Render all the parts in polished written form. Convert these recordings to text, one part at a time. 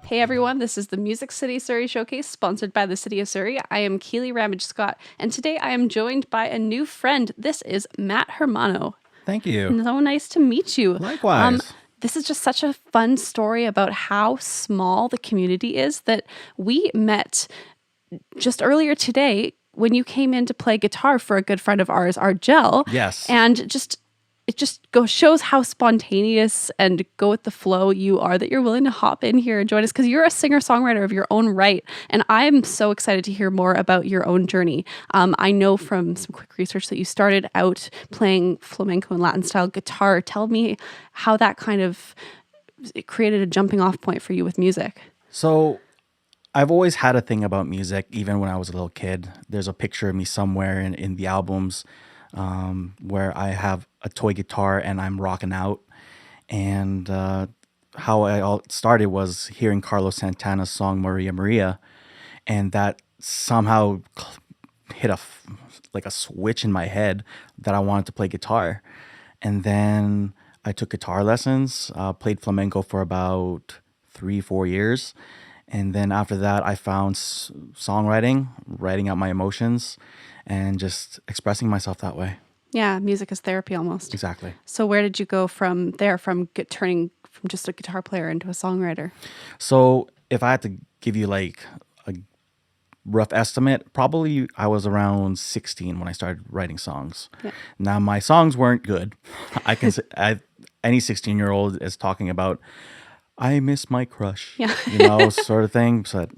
Hey everyone, this is the Music City Surrey Showcase sponsored by the City of Surrey. I am Keely Ramage Scott, and today I am joined by a new friend. This is Matt Hermano. Thank you. So nice to meet you. Likewise. This is just such a fun story about how small the community is that we met just earlier today when you came in to play guitar for a good friend of ours, Argel. Yes. And it just shows how spontaneous and go with the flow you are, that you're willing to hop in here and join us, because you're a singer-songwriter of your own right. And I'm so excited to hear more about your own journey. I know from some quick research that you started out playing flamenco and Latin style guitar. Tell me how that kind of created a jumping off point for you with music. So I've always had a thing about music, even when I was a little kid. There's a picture of me somewhere in the albums where I have a toy guitar and I'm rocking out. And how it all started was hearing Carlos Santana's song Maria Maria, and that somehow hit like a switch in my head that I wanted to play guitar. And then I took guitar lessons, played flamenco for about 3-4 years. And then after that, I found songwriting, writing out my emotions, and just expressing myself that way. Yeah, music is therapy almost. Exactly. So where did you go from there, from turning from just a guitar player into a songwriter? So if I had to give you like a rough estimate, probably I was around 16 when I started writing songs. Yeah. Now my songs weren't good. I can say any 16-year-old is talking about, I miss my crush, Yeah. Sort of thing. But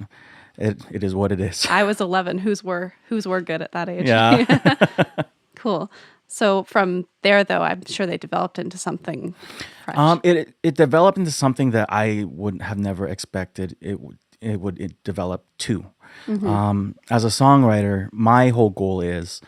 it is what it is. I was 11. Who's were good at that age? Yeah. Cool. So from there, though, I'm sure they developed into something fresh. It developed into something that I would have never expected it develop to. As a songwriter, my whole goal is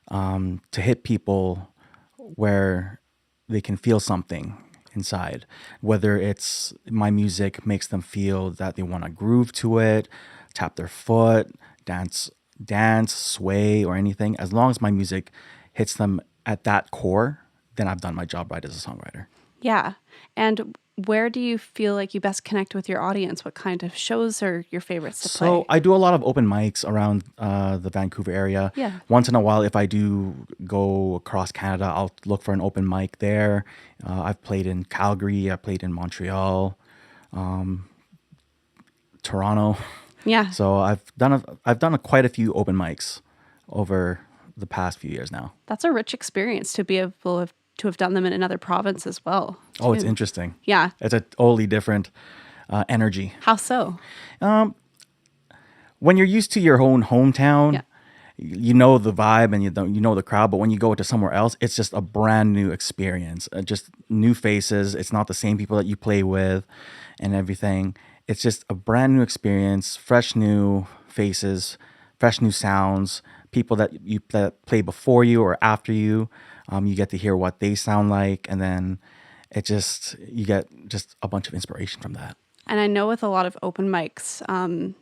to hit people where they can feel something inside, whether it's my music makes them feel that they want to groove to it, tap their foot, dance, sway, or anything. As long as my music hits them at that core, then I've done my job right as a songwriter. Yeah. And where do you feel like you best connect with your audience? What kind of shows are your favorites to play? So I do a lot of open mics around the Vancouver area. Yeah. Once in a while, if I do go across Canada, I'll look for an open mic there. I've played in Calgary. I played in Montreal, Toronto. Yeah. So I've done quite a few open mics over the past few years now. That's a rich experience to be able to have done them in another province as well. Oh, it's interesting. Yeah. It's a totally different energy. How so? When you're used to your own hometown, Yeah. you know the vibe and you know the crowd. But when you go to somewhere else, it's just a brand new experience. Just new faces. It's not the same people that you play with, and everything. It's just a brand new experience, fresh new faces, fresh new sounds. People that play before you or after you, you get to hear what they sound like, and then you get just a bunch of inspiration from that. And I know with a lot of open mics,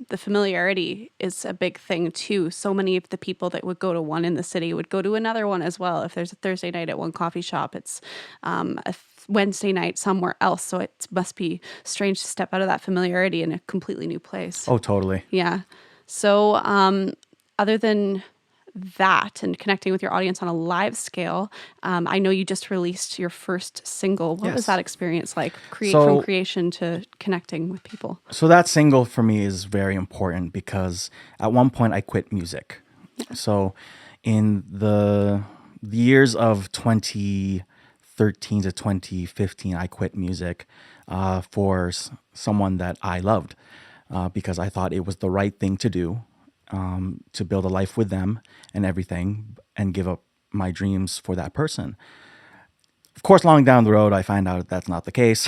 the familiarity is a big thing too. So many of the people that would go to one in the city would go to another one as well. If there's a Thursday night at one coffee shop, it's a Wednesday night somewhere else. So it must be strange to step out of that familiarity in a completely new place. Oh, totally. Yeah. So other than that and connecting with your audience on a live scale, I know you just released your first single. What was Yes. that experience like? From So- creation to connecting with people. So that single for me is very important because at one point I quit music. So in the years of 2013 to 2015, I quit music for someone that I loved because I thought it was the right thing to do, to build a life with them and everything, and give up my dreams for that person. Of course, long down the road, I find out that's not the case.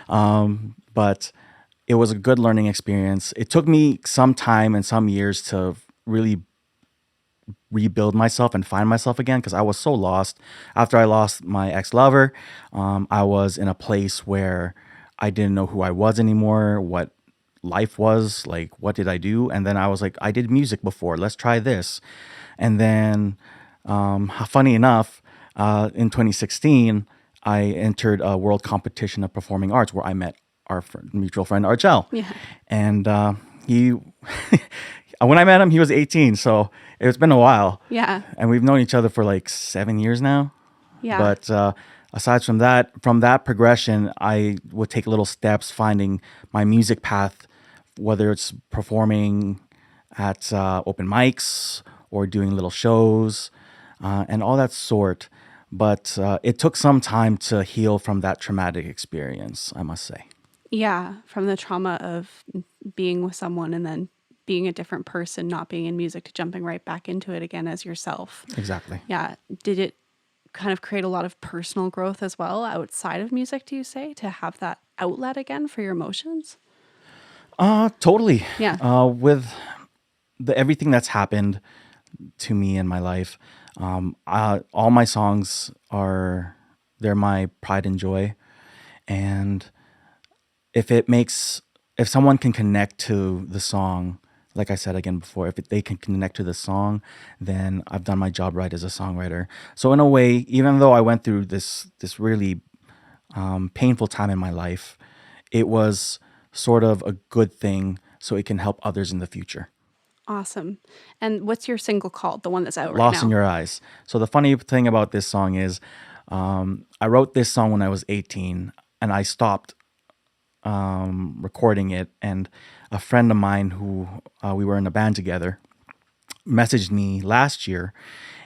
But it was a good learning experience. It took me some time and some years to really rebuild myself and find myself again, because I was so lost. After I lost my ex-lover, I was in a place where I didn't know who I was anymore, what life was like, what did I do? And then I was like, I did music before, let's try this. And then funny enough, in 2016 I entered a world competition of performing arts where I met our mutual friend Archel. Yeah. And he, when I met him, he was 18. So it's been a while. Yeah. And we've known each other for like 7 years now. Yeah. But aside from that progression, I would take little steps finding my music path, whether it's performing at open mics or doing little shows and all that sort. But it took some time to heal from that traumatic experience, I must say. Yeah. From the trauma of being with someone and then being a different person, not being in music, to jumping right back into it again as yourself. Exactly. Yeah. Did it kind of create a lot of personal growth as well outside of music, do you say, to have that outlet again for your emotions? Totally. Yeah. With everything that's happened to me in my life, all my songs they're my pride and joy. And if someone can connect to the song, like I said again before, if they can connect to the song, then I've done my job right as a songwriter. So in a way, even though I went through this really painful time in my life, it was sort of a good thing so it can help others in the future. Awesome. And what's your single called, the one that's out right Lost now? in Your Eyes. So the funny thing about this song is I wrote this song when I was 18 and I stopped recording it. And a friend of mine who we were in a band together messaged me last year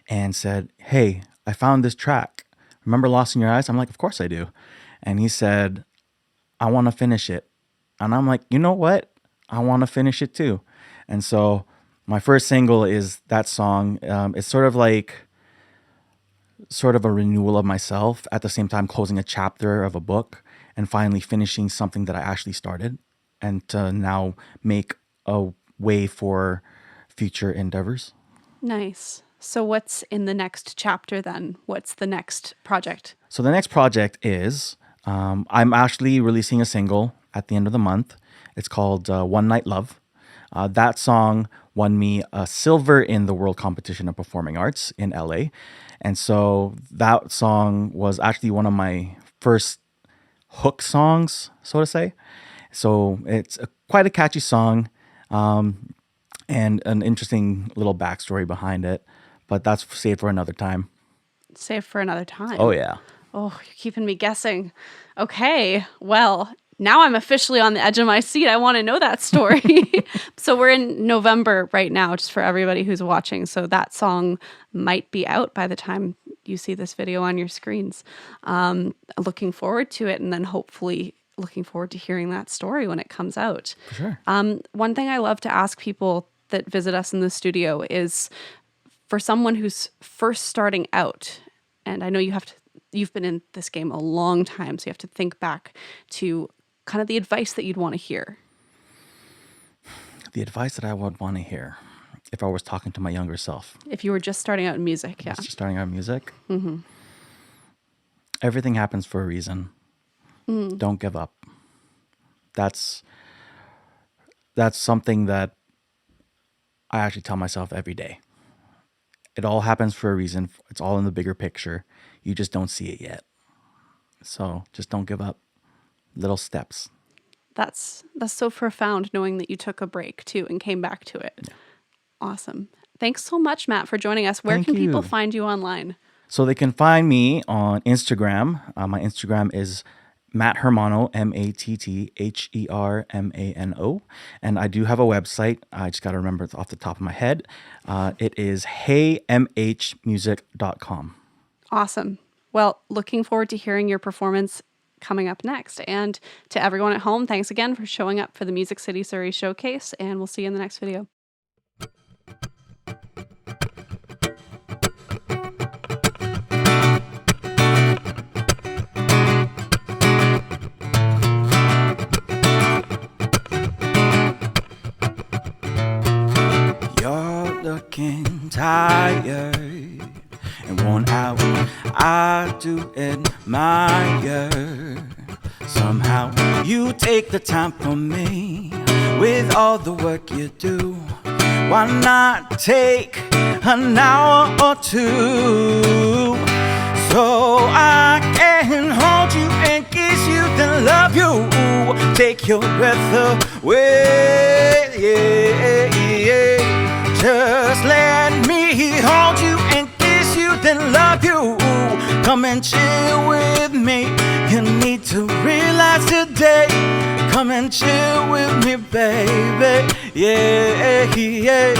and said, "Hey, I found this track. Remember Lost in Your Eyes?" I'm like, "Of course I do." And he said, "I want to finish it." And I'm like, "You know what? I want to finish it too." And so my first single is that song. It's sort of a renewal of myself, at the same time closing a chapter of a book and finally finishing something that I actually started, and to now make a way for future endeavors. Nice. So what's in the next chapter then? What's the next project? So the next project is I'm actually releasing a single at the end of the month. It's called One Night Love. That song won me a silver in the World Competition of Performing Arts in LA. And so that song was actually one of my first hook songs, so to say. So it's quite a catchy song and an interesting little backstory behind it. But that's saved for another time. Save for another time. Oh, yeah. Oh, you're keeping me guessing. Okay, well, now I'm officially on the edge of my seat. I want to know that story. So we're in November right now, just for everybody who's watching. So that song might be out by the time you see this video on your screens. Looking forward to it, and then hopefully looking forward to hearing that story when it comes out. For sure. One thing I love to ask people that visit us in the studio is, for someone who's first starting out, and I know you've been in this game a long time, so you have to think back to kind of the advice that you'd want to hear. The advice that I would want to hear if I was talking to my younger self. If you were just starting out in music, yeah. Just starting out in music. Mm-hmm. Everything happens for a reason. Don't give up. That's something that I actually tell myself every day. It all happens for a reason. It's all in the bigger picture. You just don't see it yet. So just don't give up. Little steps. That's so profound, knowing that you took a break too and came back to it. Yeah. Awesome. Thanks so much, Matt, for joining us. Where can people find you online? So they can find me on Instagram. My Instagram is Matt Hermano, MattHermano. And I do have a website. I just got to remember it off the top of my head. It is heymhmusic.com. Awesome. Well, looking forward to hearing your performance coming up next. And to everyone at home, thanks again for showing up for the Music City Surrey Showcase, and we'll see you in the next video. You're looking tired and worn out. I do admire. Somehow you take the time for me with all the work you do. Why not take an hour or two so I can hold you and kiss you, then love you take your breath away. Yeah, yeah. Just let me hold you and kiss you, then love you. Come and chill with me. You need to realize today. Come and chill with me, baby. Yeah, yeah.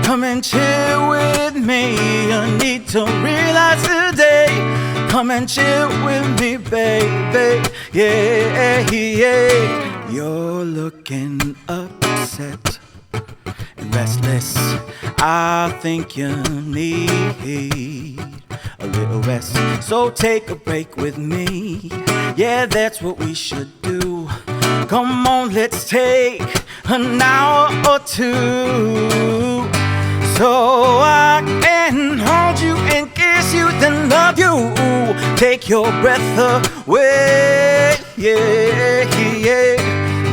Come and chill with me. You need to realize today. Come and chill with me, baby. Yeah, yeah. You're looking upset and restless. I think you need a little rest. So take a break with me. Yeah, that's what we should do. Come on, let's take an hour or two, so I can hold you and kiss you, then love you. Take your breath away. Yeah, yeah.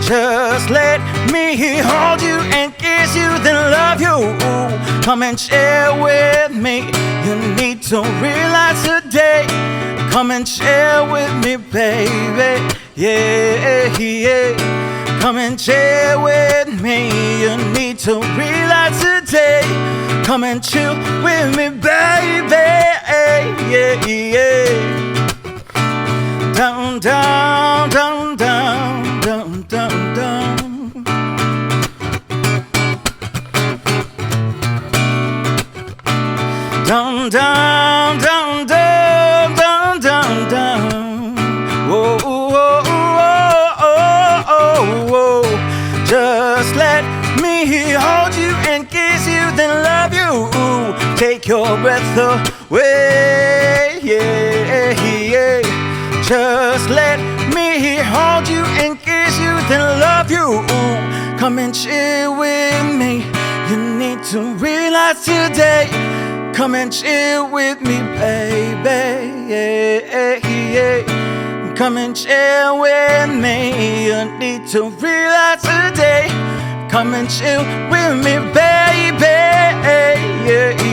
Just let me hold you and kiss you, then love you. Come and share with me. You need to realize today. Come and share with me, baby. Yeah, yeah. Come and share with me. You need to realize today. Come and chill with me, baby. Yeah, yeah. Down, down, down, down, down, down, down. Down, down, down, down, down, down, down. Whoa, whoa, whoa, whoa, whoa, whoa. Just let me hold you and kiss you, then love you. Take your breath away. Yeah, yeah. Just let me hold you and kiss you, then love you. Come and chill with me. You need to realize today. Come and chill with me, baby. Yeah, yeah. Come and chill with me. You need to realize today. Come and chill with me, baby. Yeah, yeah.